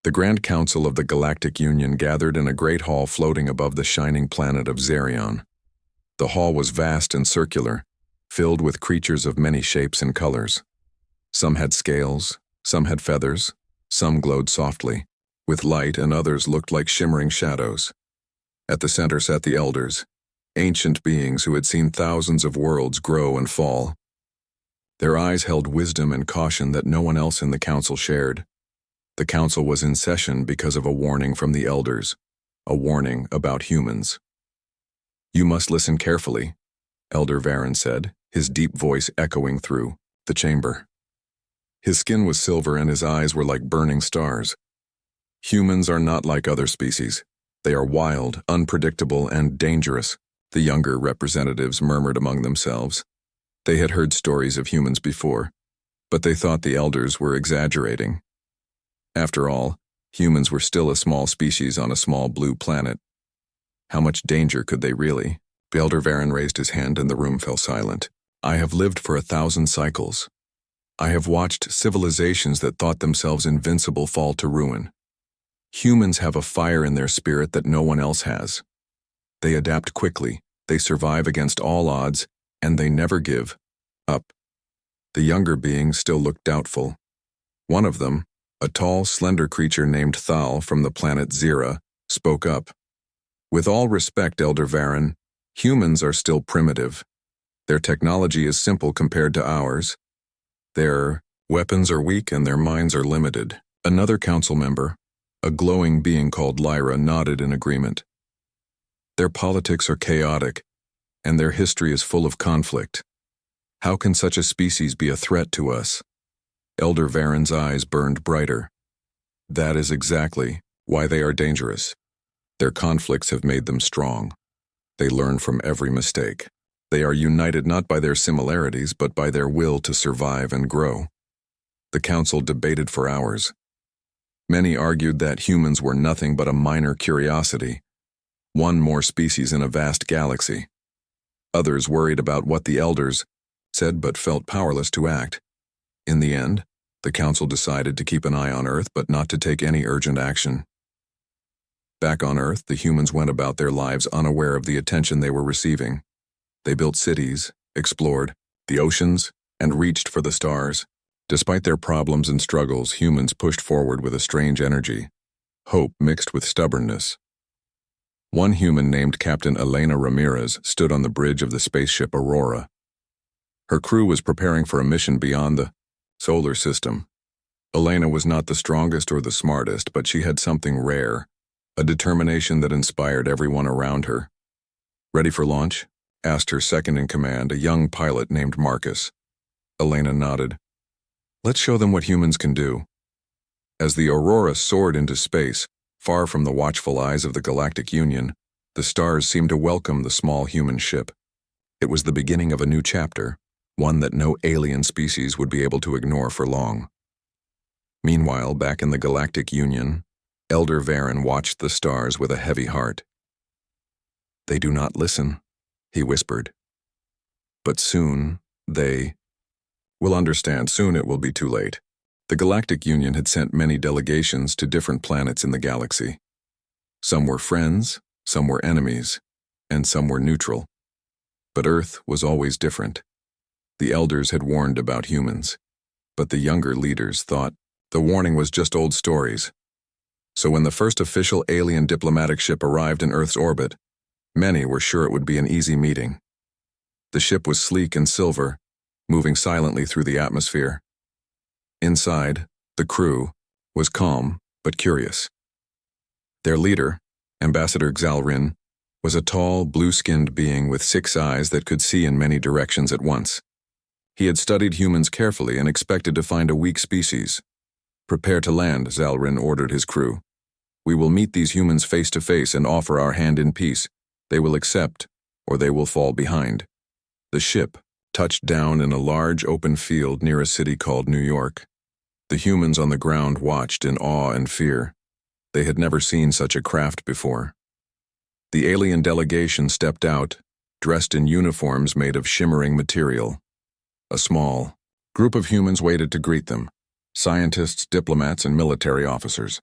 The Grand Council of the Galactic Union gathered in a great hall floating above the shining planet of Zerion. The hall was vast and circular, filled with creatures of many shapes and colors. Some had scales, some had feathers, some glowed softly, with light, and others looked like shimmering shadows. At the center sat the elders, ancient beings who had seen thousands of worlds grow and fall. Their eyes held wisdom and caution that no one else in the council shared. The council was in session because of a warning from the elders, a warning about humans. "You must listen carefully," Elder Varen said, his deep voice echoing through the chamber. His skin was silver and his eyes were like burning stars. "Humans are not like other species. They are wild, unpredictable, and dangerous," the younger representatives murmured among themselves. They had heard stories of humans before, but they thought the elders were exaggerating. After all, humans were still a small species on a small blue planet. How much danger could they really? Elder Varen raised his hand and the room fell silent. "I have lived for 1,000 cycles. I have watched civilizations that thought themselves invincible fall to ruin. Humans have a fire in their spirit that no one else has. They adapt quickly, they survive against all odds, and they never give up." The younger beings still looked doubtful. One of them, a tall, slender creature named Thal from the planet Zira, spoke up. "With all respect, Elder Varen, humans are still primitive. Their technology is simple compared to ours. Their weapons are weak and their minds are limited." Another council member, a glowing being called Lyra, nodded in agreement. "Their politics are chaotic, and their history is full of conflict. How can such a species be a threat to us?" Elder Varen's eyes burned brighter. "That is exactly why they are dangerous. Their conflicts have made them strong. They learn from every mistake. They are united not by their similarities, but by their will to survive and grow." The council debated for hours. Many argued that humans were nothing but a minor curiosity, one more species in a vast galaxy. Others worried about what the elders said but felt powerless to act. In the end, the council decided to keep an eye on Earth but not to take any urgent action. Back on Earth, the humans went about their lives unaware of the attention they were receiving. They built cities, explored the oceans, and reached for the stars. Despite their problems and struggles, humans pushed forward with a strange energy, hope mixed with stubbornness. One human named Captain Elena Ramirez stood on the bridge of the spaceship Aurora. Her crew was preparing for a mission beyond the solar system. Elena was not the strongest or the smartest, but she had something rare, a determination that inspired everyone around her. "Ready for launch?" asked her second-in-command, a young pilot named Marcus. Elena nodded. "Let's show them what humans can do." As the Aurora soared into space, far from the watchful eyes of the Galactic Union, the stars seemed to welcome the small human ship. It was the beginning of a new chapter, one that no alien species would be able to ignore for long. Meanwhile, back in the Galactic Union, Elder Varen watched the stars with a heavy heart. "They do not listen," he whispered. "But soon, they will understand. Soon it will be too late." The Galactic Union had sent many delegations to different planets in the galaxy. Some were friends, some were enemies, and some were neutral. But Earth was always different. The elders had warned about humans, but the younger leaders thought the warning was just old stories. So when the first official alien diplomatic ship arrived in Earth's orbit, many were sure it would be an easy meeting. The ship was sleek and silver, moving silently through the atmosphere. Inside, the crew was calm but curious. Their leader, Ambassador Xalrin, was a tall, blue-skinned being with 6 eyes that could see in many directions at once. He had studied humans carefully and expected to find a weak species. "Prepare to land," Xalrin ordered his crew. "We will meet these humans face to face and offer our hand in peace. They will accept, or they will fall behind." The ship touched down in a large open field near a city called New York. The humans on the ground watched in awe and fear. They had never seen such a craft before. The alien delegation stepped out, dressed in uniforms made of shimmering material. A small group of humans waited to greet them: scientists, diplomats, and military officers.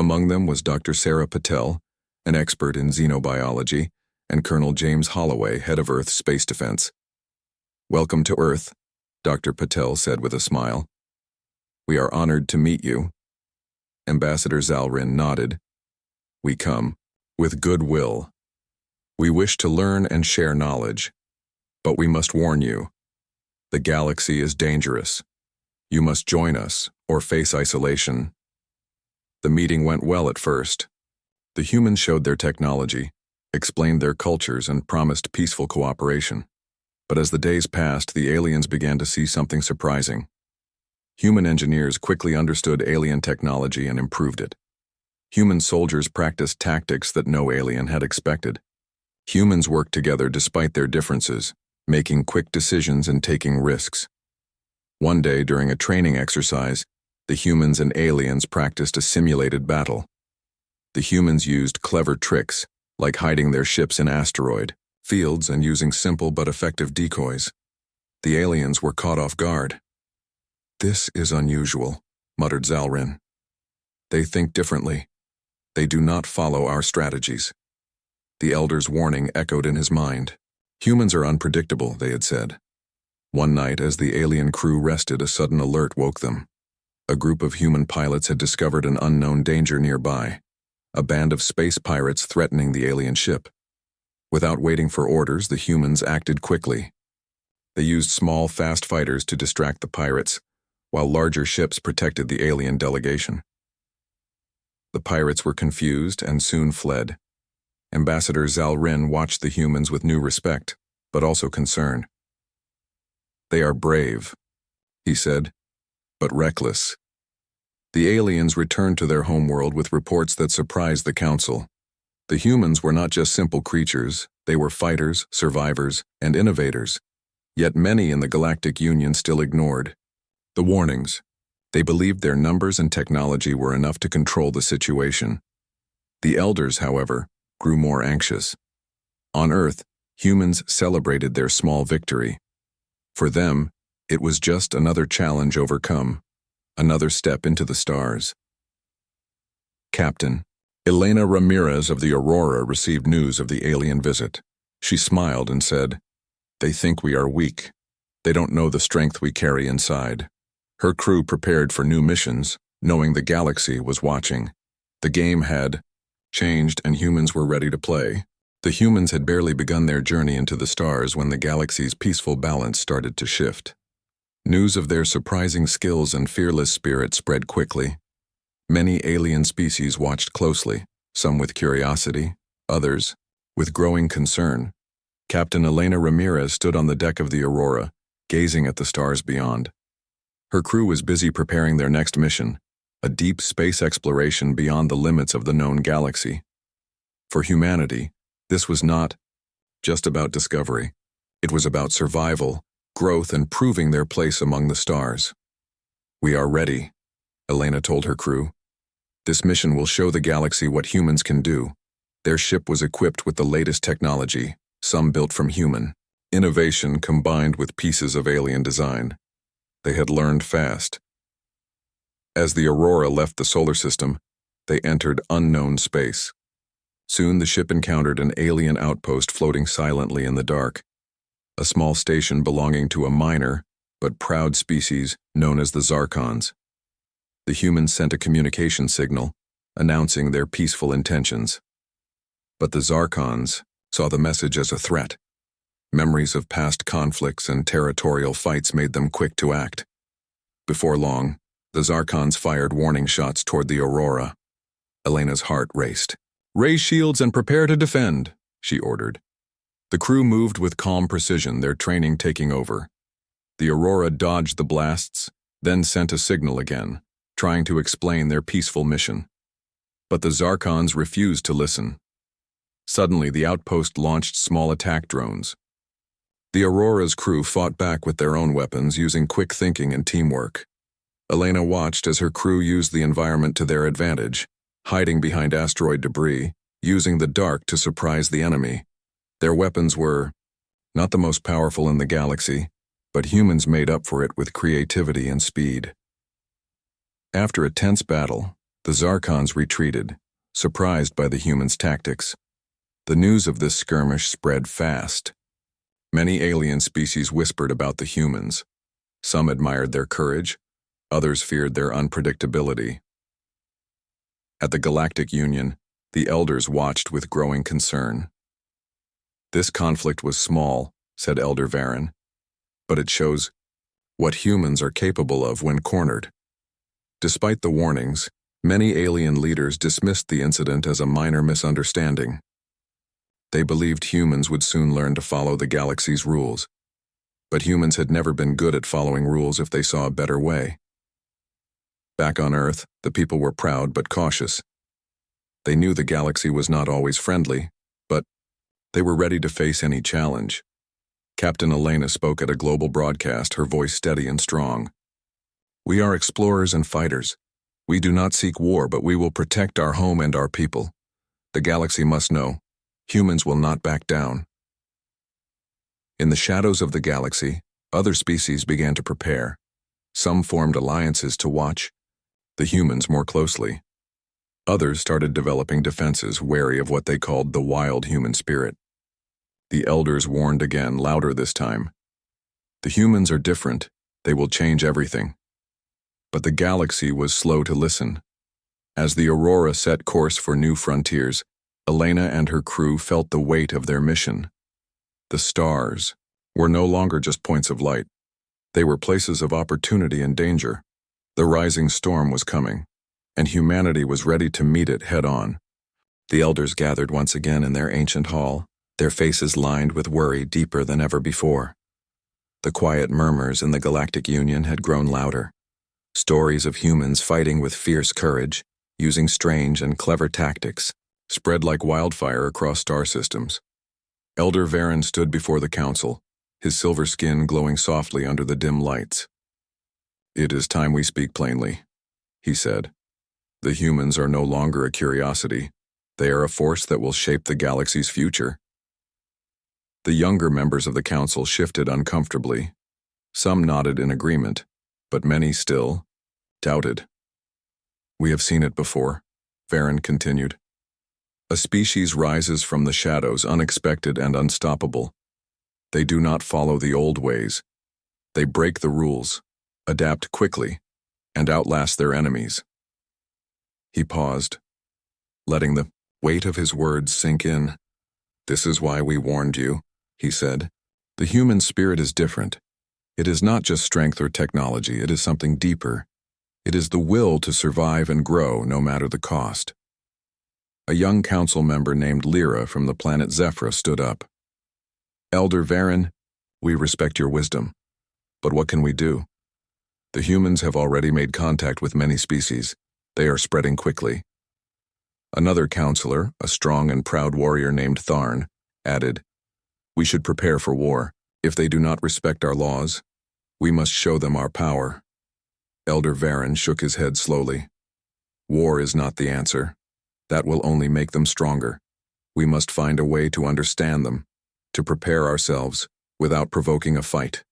Among them was Dr. Sarah Patel, an expert in xenobiology, and Colonel James Holloway, head of Earth's space defense. "Welcome to Earth," Dr. Patel said with a smile. "We are honored to meet you." Ambassador Zalrin nodded. "We come with goodwill. We wish to learn and share knowledge, but we must warn you. The galaxy is dangerous. You must join us or face isolation." The meeting went well at first. The humans showed their technology, explained their cultures, and promised peaceful cooperation. But as the days passed, the aliens began to see something surprising. Human engineers quickly understood alien technology and improved it. Human soldiers practiced tactics that no alien had expected. Humans worked together despite their differences, making quick decisions and taking risks. One day, during a training exercise, the humans and aliens practiced a simulated battle. The humans used clever tricks, like hiding their ships in asteroid fields and using simple but effective decoys. The aliens were caught off guard. "This is unusual," muttered Zalrin. "They think differently. They do not follow our strategies." The Elder's warning echoed in his mind. Humans are unpredictable, they had said. One night, as the alien crew rested, a sudden alert woke them. A group of human pilots had discovered an unknown danger nearby, a band of space pirates threatening the alien ship. Without waiting for orders, the humans acted quickly. They used small, fast fighters to distract the pirates, while larger ships protected the alien delegation. The pirates were confused and soon fled. Ambassador Zalrin watched the humans with new respect, but also concern. "They are brave," he said, "but reckless." The aliens returned to their homeworld with reports that surprised the Council. The humans were not just simple creatures, they were fighters, survivors, and innovators. Yet many in the Galactic Union still ignored the warnings. They believed their numbers and technology were enough to control the situation. The Elders, however, grew more anxious. On Earth, humans celebrated their small victory. For them, it was just another challenge overcome, another step into the stars. Captain Elena Ramirez of the Aurora received news of the alien visit. She smiled and said, "They think we are weak. They don't know the strength we carry inside." Her crew prepared for new missions, knowing the galaxy was watching. The game had changed and humans were ready to play. The humans had barely begun their journey into the stars when the galaxy's peaceful balance started to shift. News of their surprising skills and fearless spirit spread quickly. Many alien species watched closely, some with curiosity, others with growing concern. Captain Elena Ramirez stood on the deck of the Aurora, gazing at the stars beyond. Her crew was busy preparing their next mission, a deep space exploration beyond the limits of the known galaxy. For humanity, this was not just about discovery. It was about survival, growth, and proving their place among the stars. "We are ready," Elena told her crew. "This mission will show the galaxy what humans can do." Their ship was equipped with the latest technology, some built from human innovation combined with pieces of alien design. They had learned fast. As the Aurora left the solar system, they entered unknown space. Soon the ship encountered an alien outpost floating silently in the dark, a small station belonging to a minor but proud species known as the Zarkons. The humans sent a communication signal, announcing their peaceful intentions. But the Zarkons saw the message as a threat. Memories of past conflicts and territorial fights made them quick to act. Before long, the Zarkons fired warning shots toward the Aurora. Elena's heart raced. "Raise shields and prepare to defend," she ordered. The crew moved with calm precision, their training taking over. The Aurora dodged the blasts, then sent a signal again, trying to explain their peaceful mission. But the Zarkons refused to listen. Suddenly, the outpost launched small attack drones. The Aurora's crew fought back with their own weapons, using quick thinking and teamwork. Elena watched as her crew used the environment to their advantage, hiding behind asteroid debris, using the dark to surprise the enemy. Their weapons were not the most powerful in the galaxy, but humans made up for it with creativity and speed. After a tense battle, The Zarkons retreated, surprised by the humans' tactics. The news of this skirmish spread fast. Many alien species whispered about the humans. Some admired their courage, others feared their unpredictability. At the Galactic Union, the elders watched with growing concern. "This conflict was small," said Elder Varen, "but it shows what humans are capable of when cornered." Despite the warnings, many alien leaders dismissed the incident as a minor misunderstanding. They believed humans would soon learn to follow the galaxy's rules. But humans had never been good at following rules if they saw a better way. Back on Earth, the people were proud but cautious. They knew the galaxy was not always friendly, but they were ready to face any challenge. Captain Elena spoke at a global broadcast, her voice steady and strong. "We are explorers and fighters. We do not seek war, but we will protect our home and our people. The galaxy must know, humans will not back down." In the shadows of the galaxy, other species began to prepare. Some formed alliances to watch the humans more closely. Others started developing defenses, wary of what they called the wild human spirit. The elders warned again, louder this time. "The humans are different. They will change everything." But the galaxy was slow to listen. As the Aurora set course for new frontiers, Elena and her crew felt the weight of their mission. The stars were no longer just points of light. They were places of opportunity and danger. The rising storm was coming, and humanity was ready to meet it head-on. The elders gathered once again in their ancient hall, their faces lined with worry deeper than ever before. The quiet murmurs in the Galactic Union had grown louder. Stories of humans fighting with fierce courage, using strange and clever tactics, spread like wildfire across star systems. Elder Varen stood before the council, his silver skin glowing softly under the dim lights. "It is time we speak plainly," he said. "The humans are no longer a curiosity. They are a force that will shape the galaxy's future." The younger members of the council shifted uncomfortably. Some nodded in agreement, but many still doubted. "We have seen it before," Varen continued. "A species rises from the shadows, unexpected and unstoppable. They do not follow the old ways. They break the rules, adapt quickly, and outlast their enemies." He paused, letting the weight of his words sink in. "This is why we warned you," he said. "The human spirit is different. It is not just strength or technology, it is something deeper. It is the will to survive and grow no matter the cost." A young council member named Lyra from the planet Zephyra stood up. "Elder Varen, we respect your wisdom. But what can we do? The humans have already made contact with many species. They are spreading quickly." Another counselor, a strong and proud warrior named Tharn, added, "We should prepare for war. If they do not respect our laws, we must show them our power." Elder Varen shook his head slowly. "War is not the answer. That will only make them stronger. We must find a way to understand them, to prepare ourselves without provoking a fight."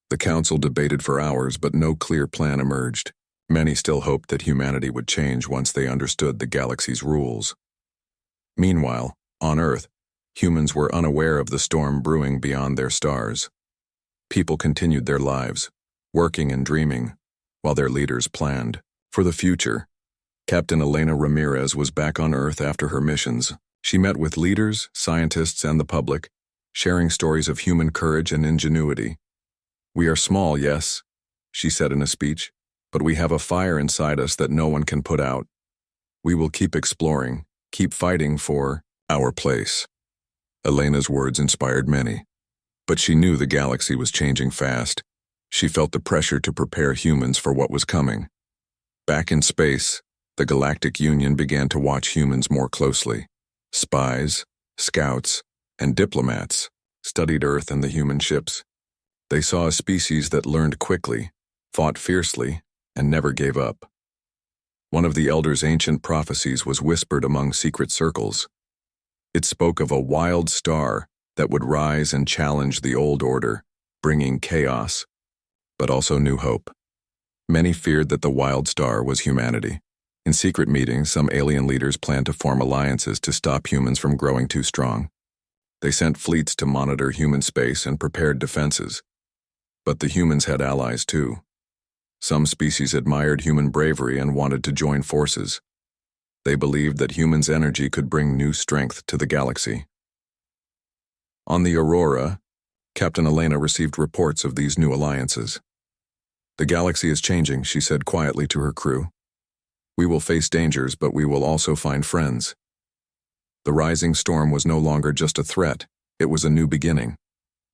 The council debated for hours, but no clear plan emerged. Many still hoped that humanity would change once they understood the galaxy's rules. Meanwhile, on Earth, humans were unaware of the storm brewing beyond their stars. People continued their lives, working and dreaming, while their leaders planned for the future. Captain Elena Ramirez was back on Earth after her missions. She met with leaders, scientists, and the public, sharing stories of human courage and ingenuity. "We are small, yes," she said in a speech, "but we have a fire inside us that no one can put out. We will keep exploring, keep fighting for our place." Elena's words inspired many, but she knew the galaxy was changing fast. She felt the pressure to prepare humans for what was coming. Back in space, the Galactic Union began to watch humans more closely. Spies, scouts, and diplomats studied Earth and the human ships. They saw a species that learned quickly, fought fiercely, and never gave up. One of the elders' ancient prophecies was whispered among secret circles. It spoke of a wild star that would rise and challenge the old order, bringing chaos, but also new hope. Many feared that the wild star was humanity. In secret meetings, some alien leaders planned to form alliances to stop humans from growing too strong. They sent fleets to monitor human space and prepared defenses. But the humans had allies too. Some species admired human bravery and wanted to join forces. They believed that humans' energy could bring new strength to the galaxy. On the Aurora, Captain Elena received reports of these new alliances. "The galaxy is changing," she said quietly to her crew. "We will face dangers, but we will also find friends." The rising storm was no longer just a threat, it was a new beginning.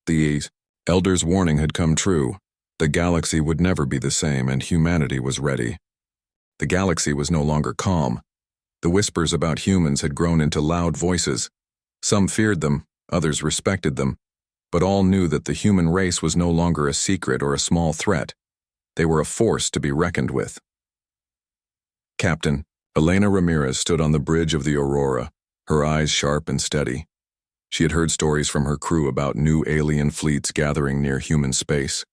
The Elder's warning had come true. The galaxy would never be the same, and humanity was ready. The galaxy was no longer calm. The whispers about humans had grown into loud voices. Some feared them, others respected them, but all knew that the human race was no longer a secret or a small threat. They were a force to be reckoned with. Captain Elena Ramirez stood on the bridge of the Aurora, her eyes sharp and steady. She had heard stories from her crew about new alien fleets gathering near human space.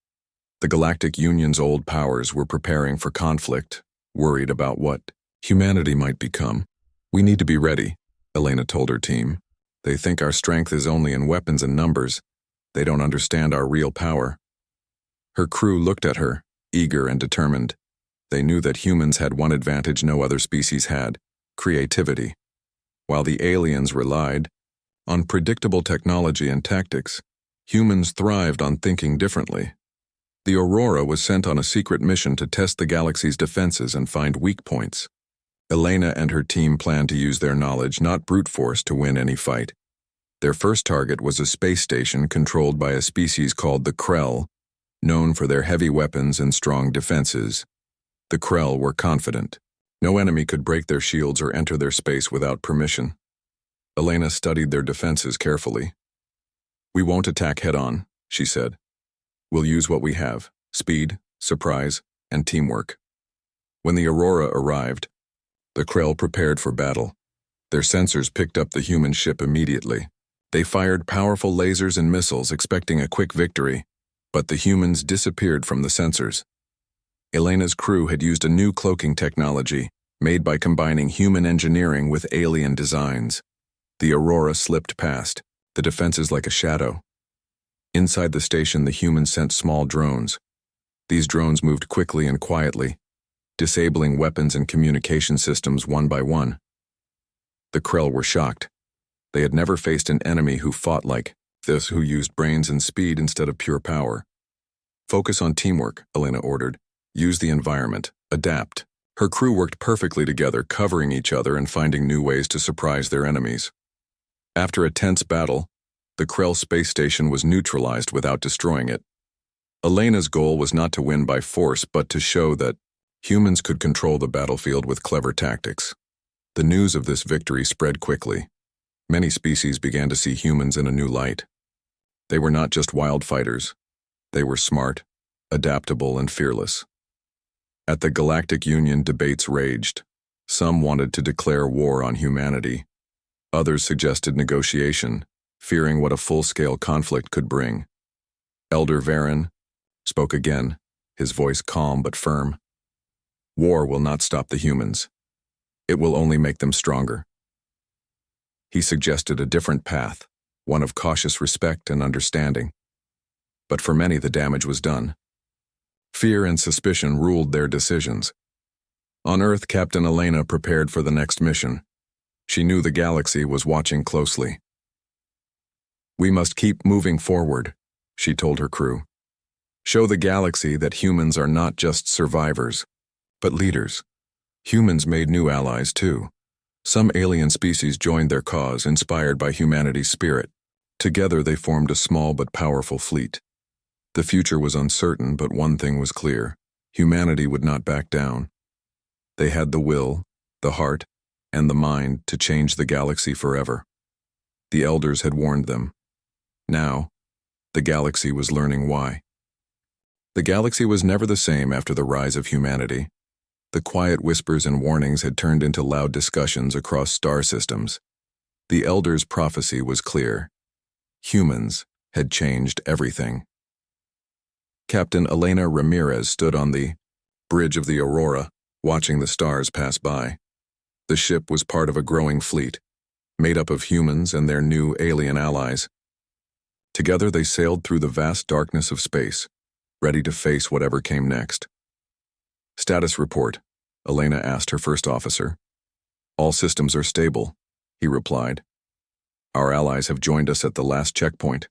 The Galactic Union's old powers were preparing for conflict, worried about what humanity might become. "We need to be ready," Elena told her team. "They think our strength is only in weapons and numbers. They don't understand our real power." Her crew looked at her, eager and determined. They knew that humans had one advantage no other species had: creativity. While the aliens relied on predictable technology and tactics, humans thrived on thinking differently. The Aurora was sent on a secret mission to test the galaxy's defenses and find weak points. Elena and her team planned to use their knowledge, not brute force, to win any fight. Their first target was a space station controlled by a species called the Krell, known for their heavy weapons and strong defenses. The Krell were confident. No enemy could break their shields or enter their space without permission. Elena studied their defenses carefully. "We won't attack head-on," she said. "We'll use what we have: speed, surprise, and teamwork." When the Aurora arrived, the Krell prepared for battle. Their sensors picked up the human ship immediately. They fired powerful lasers and missiles, expecting a quick victory, but the humans disappeared from the sensors. Elena's crew had used a new cloaking technology, made by combining human engineering with alien designs. The Aurora slipped past, the defenses like a shadow. Inside the station, the humans sent small drones. These drones moved quickly and quietly, disabling weapons and communication systems one by one. The Krell were shocked. They had never faced an enemy who fought like this, who used brains and speed instead of pure power. "Focus on teamwork," Elena ordered. "Use the environment. Adapt." Her crew worked perfectly together, covering each other and finding new ways to surprise their enemies. After a tense battle, the Krell space station was neutralized without destroying it. Elena's goal was not to win by force, but to show that humans could control the battlefield with clever tactics. The news of this victory spread quickly. Many species began to see humans in a new light. They were not just wild fighters. They were smart, adaptable, and fearless. At the Galactic Union, debates raged. Some wanted to declare war on humanity. Others suggested negotiation, fearing what a full-scale conflict could bring. Elder Varen spoke again, his voice calm but firm. "War will not stop the humans. It will only make them stronger." He suggested a different path, one of cautious respect and understanding. But for many, the damage was done. Fear and suspicion ruled their decisions. On Earth, Captain Elena prepared for the next mission. She knew the galaxy was watching closely. "We must keep moving forward," she told her crew. "Show the galaxy that humans are not just survivors, but leaders." Humans made new allies too. Some alien species joined their cause, inspired by humanity's spirit. Together they formed a small but powerful fleet. The future was uncertain, but one thing was clear: humanity would not back down. They had the will, the heart, and the mind to change the galaxy forever. The elders had warned them. Now, the galaxy was learning why. The galaxy was never the same after the rise of humanity. The quiet whispers and warnings had turned into loud discussions across star systems. The elders' prophecy was clear. Humans had changed everything. Captain Elena Ramirez stood on the bridge of the Aurora, watching the stars pass by. The ship was part of a growing fleet, made up of humans and their new alien allies. Together they sailed through the vast darkness of space, ready to face whatever came next. "Status report," Elena asked her first officer. "All systems are stable," he replied. "Our allies have joined us at the last checkpoint.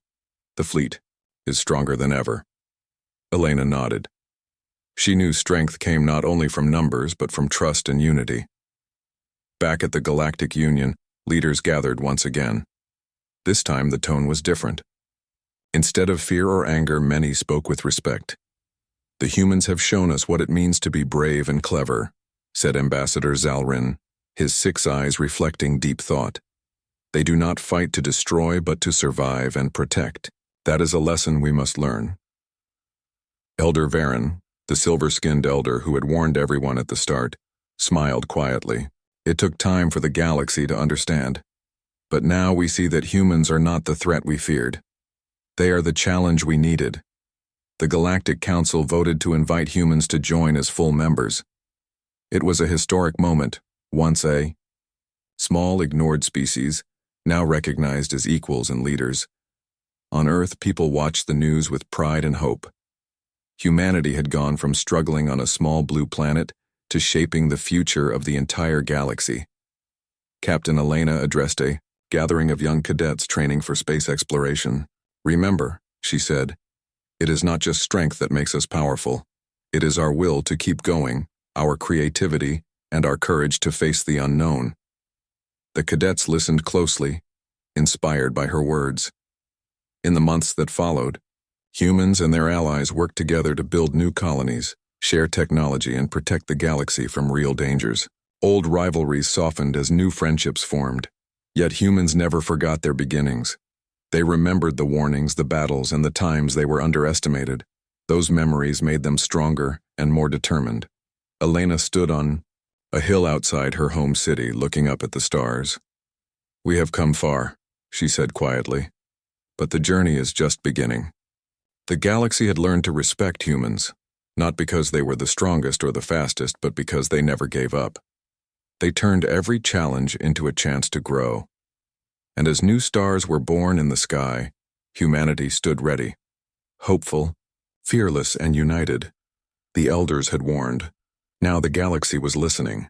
The fleet is stronger than ever." Elena nodded. She knew strength came not only from numbers but from trust and unity. Back at the Galactic Union, leaders gathered once again. This time the tone was different. Instead of fear or anger, many spoke with respect. "The humans have shown us what it means to be brave and clever," said Ambassador Zalrin, his 6 eyes reflecting deep thought. "They do not fight to destroy but to survive and protect. That is a lesson we must learn." Elder Varen, the silver-skinned elder who had warned everyone at the start, smiled quietly. "It took time for the galaxy to understand. But now we see that humans are not the threat we feared. They are the challenge we needed." The Galactic Council voted to invite humans to join as full members. It was a historic moment, once a small ignored species, now recognized as equals and leaders. On Earth, people watched the news with pride and hope. Humanity had gone from struggling on a small blue planet to shaping the future of the entire galaxy. Captain Elena addressed a gathering of young cadets training for space exploration. "Remember," she said, "it is not just strength that makes us powerful. It is our will to keep going, our creativity, and our courage to face the unknown." The cadets listened closely, inspired by her words. In the months that followed, humans and their allies worked together to build new colonies, share technology, and protect the galaxy from real dangers. Old rivalries softened as new friendships formed. Yet humans never forgot their beginnings. They remembered the warnings, the battles, and the times they were underestimated. Those memories made them stronger and more determined. Elena stood on a hill outside her home city, looking up at the stars. "We have come far," she said quietly, "but the journey is just beginning." The galaxy had learned to respect humans, not because they were the strongest or the fastest, but because they never gave up. They turned every challenge into a chance to grow. And as new stars were born in the sky, humanity stood ready, hopeful, fearless, and united. The elders had warned. Now the galaxy was listening.